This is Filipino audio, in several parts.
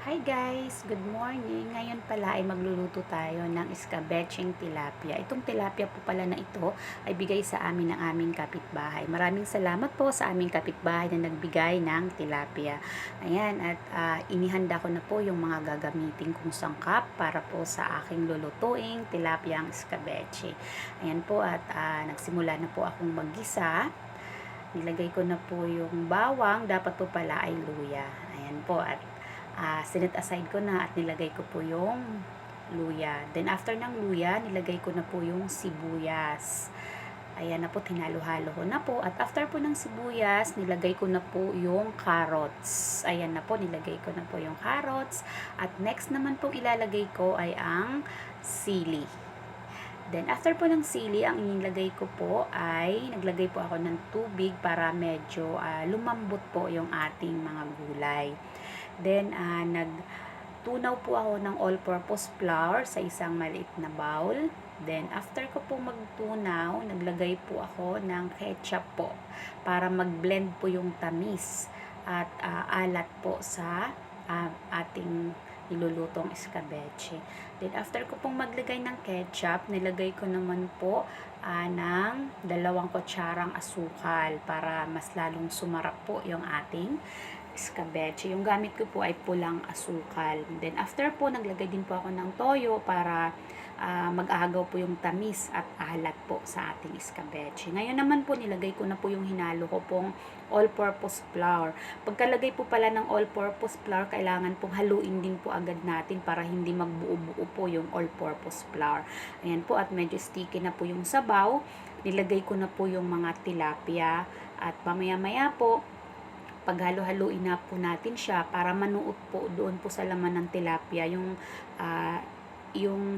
Hi guys! Good morning! Ngayon pala ay magluluto tayo ng escabecheng tilapia. Itong tilapia po pala na ito ay bigay sa amin ng aming kapitbahay. Maraming salamat po sa aming kapitbahay na nagbigay ng tilapia. Ayan, at inihanda ko na po yung mga gagamitin kong sangkap para po sa aking lulutuing tilapia ang escabeche. Ayan po, at nagsimula na po akong maggisa. Nilagay ko na po yung bawang, dapat po pala ay luya. Ayan po, at sinet aside ko na at nilagay ko po yung luya. Then after ng luya, nilagay ko na po yung sibuyas. Ayan na po, tinalo-halo ko na po. At after po ng sibuyas, nilagay ko na po yung carrots. Ayan na po, nilagay ko na po yung carrots. At next naman po ilalagay ko ay ang sili. Then after po ng sili, ang inilagay ko po ay naglagay po ako ng tubig para medyo lumambot po yung ating mga gulay. Then, nagtunaw po ako ng all-purpose flour sa isang maliit na bowl. Then, after ko po magtunaw, naglagay po ako ng ketchup po para mag-blend po yung tamis at alat po sa ating nilulutong escabeche. Then, after ko pong maglagay ng ketchup, nilagay ko naman po ng 2 kutsarang asukal para mas lalong sumarap po yung ating escabeche. Yung gamit ko po ay pulang asukal. Then after po, naglagay din po ako ng toyo para mag-ahagaw po yung tamis at alat po sa ating escabeche. Ngayon naman po, nilagay ko na po yung hinalo ko pong all-purpose flour. Pagkalagay po pala ng all-purpose flour, kailangan pong haluin din po agad natin para hindi magbuo-buo po yung all-purpose flour. Ayan po, at medyo sticky na po yung sabaw. Nilagay ko na po yung mga tilapia at mamaya-maya po, paghalo-haluin na po natin siya para manuot po doon po sa laman ng tilapia yung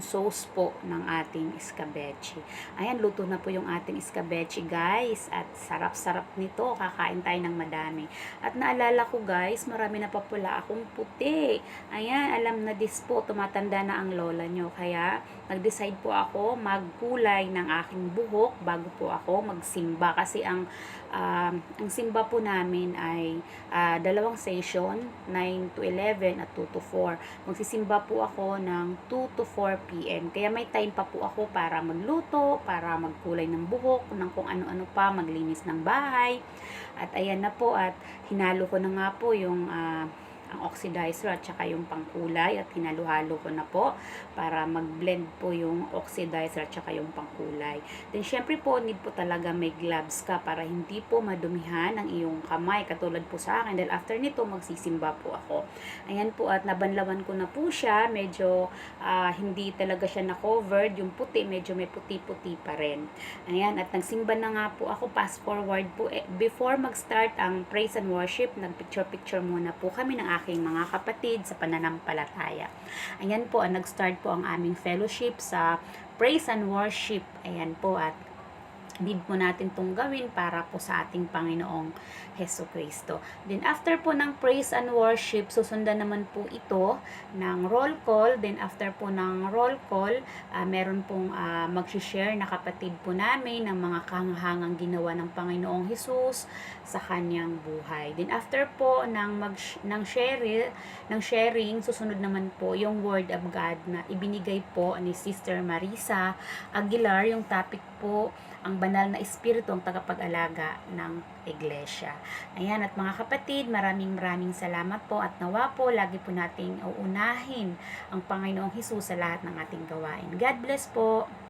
sauce po ng ating escabeche. Ayan, luto na po yung ating escabeche guys, at sarap-sarap nito, kakain tayo ng madami. At naalala ko guys, marami na pa pala akong puti. Ayan, alam na this po, tumatanda na ang lola nyo, kaya nag-decide po ako magkulay ng aking buhok bago po ako magsimba, kasi ang simba po namin ay 2 session, 9 to 11 at 2 to 4. Magsisimba po ako ng 2 to 4 p.m. Kaya may time pa po ako para magluto, para magkulay ng buhok, ng kung ano-ano pa, maglinis ng bahay. At ayan na po, at hinalo ko na nga po yung ang oxidizer at saka yung pangkulay, at hinalo-halo ko na po para mag-blend po yung oxidizer at saka yung pangkulay. Then syempre po, need po talaga may gloves ka para hindi po madumihan ang iyong kamay, katulad po sa akin, dahil after nito magsisimba po ako. Ayan po, at nabanlawan ko na po siya, medyo hindi talaga siya na-covered, yung puti, medyo may puti-puti pa rin. Ayan, at nagsimba na nga po ako, fast forward po, before mag-start ang praise and worship, nag-picture-picture muna po kami ng aking mga kapatid sa pananampalataya. Ayan po, nag-start po ang aming fellowship sa praise and worship. Ayan po, at need po natin itong gawin para po sa ating Panginoong Heso Kristo. Then after po ng praise and worship, susundan naman po ito ng roll call. Then after po ng roll call, meron pong mag-share na kapatid po namin ng mga kahangahangang ginawa ng Panginoong Hesus sa kanyang buhay. Then after po ng sharing, susunod naman po yung Word of God na ibinigay po ni Sister Marisa Aguilar. Yung topic po, ang banal na espiritu ang tagapag-alaga ng iglesia. Ayan, at mga kapatid, maraming salamat po, at nawa po lagi po nating uunahin ang Panginoong Hesus sa lahat ng ating gawain. God bless po!